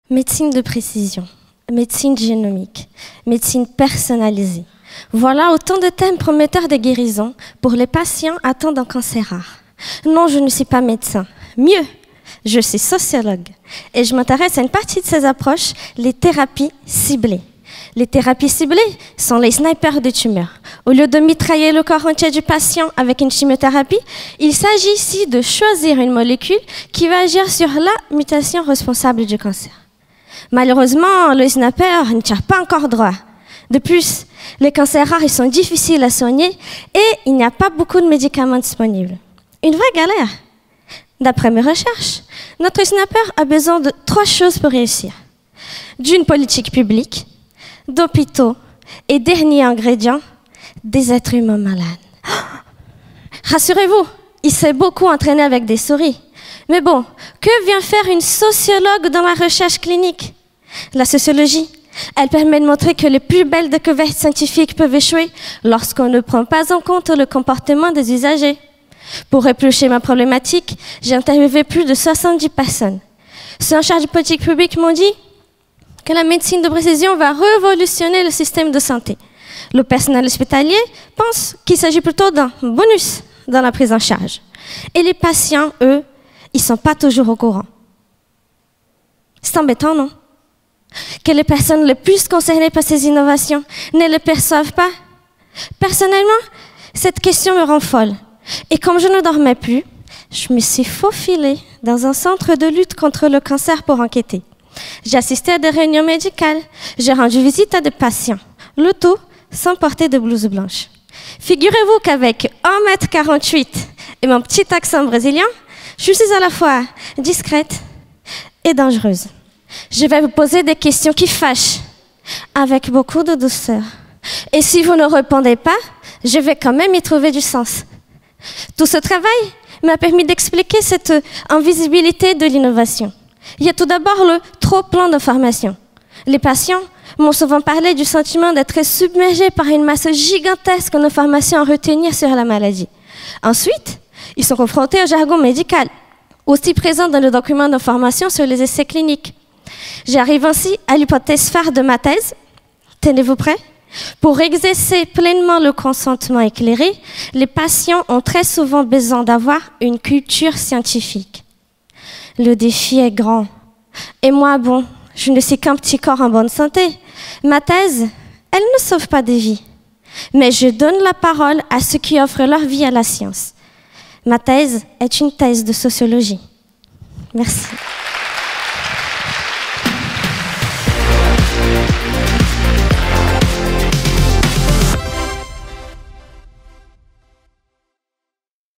Médecine de précision, médecine génomique, médecine personnalisée. Voilà autant de thèmes prometteurs de guérison pour les patients atteints d'un cancer rare. Non, je ne suis pas médecin. Mieux, je suis sociologue et je m'intéresse à une partie de ces approches, les thérapies ciblées. Les thérapies ciblées sont les snipers de tumeurs. Au lieu de mitrailler le corps entier du patient avec une chimiothérapie, il s'agit ici de choisir une molécule qui va agir sur la mutation responsable du cancer. Malheureusement, le sniper ne tire pas encore droit. De plus, les cancers rares ils sont difficiles à soigner et il n'y a pas beaucoup de médicaments disponibles. Une vraie galère. D'après mes recherches, notre sniper a besoin de 3 choses pour réussir. D'une politique publique, d'hôpitaux et dernier ingrédient, des êtres humains malades. Rassurez-vous, il s'est beaucoup entraîné avec des souris. Mais bon, que vient faire une sociologue dans la recherche clinique? La sociologie, elle permet de montrer que les plus belles découvertes scientifiques peuvent échouer lorsqu'on ne prend pas en compte le comportement des usagers. Pour éplucher ma problématique, j'ai interviewé plus de 70 personnes. Ceux en charge de politique publique m'ont dit que la médecine de précision va révolutionner le système de santé. Le personnel hospitalier pense qu'il s'agit plutôt d'un bonus dans la prise en charge. Et les patients, eux, ils ne sont pas toujours au courant. C'est embêtant, non? Que les personnes les plus concernées par ces innovations ne le perçoivent pas? Personnellement, cette question me rend folle. Et comme je ne dormais plus, je me suis faufilée dans un centre de lutte contre le cancer pour enquêter. J'ai assisté à des réunions médicales, j'ai rendu visite à des patients, le tout sans porter de blouse blanche. Figurez-vous qu'avec 1,48 m et mon petit accent brésilien, je suis à la fois discrète et dangereuse. Je vais vous poser des questions qui fâchent, avec beaucoup de douceur. Et si vous ne répondez pas, je vais quand même y trouver du sens. Tout ce travail m'a permis d'expliquer cette invisibilité de l'innovation. Il y a tout d'abord le trop-plein d'informations. Les patients m'ont souvent parlé du sentiment d'être submergés par une masse gigantesque d'informations à retenir sur la maladie. Ensuite, ils sont confrontés au jargon médical, aussi présent dans le document d'information sur les essais cliniques. J'arrive ainsi à l'hypothèse phare de ma thèse. Tenez-vous prêts? Pour exercer pleinement le consentement éclairé, les patients ont très souvent besoin d'avoir une culture scientifique. Le défi est grand. Et moi, bon, je ne suis qu'un petit corps en bonne santé. Ma thèse, elle ne sauve pas des vies. Mais je donne la parole à ceux qui offrent leur vie à la science. Ma thèse est une thèse de sociologie. Merci.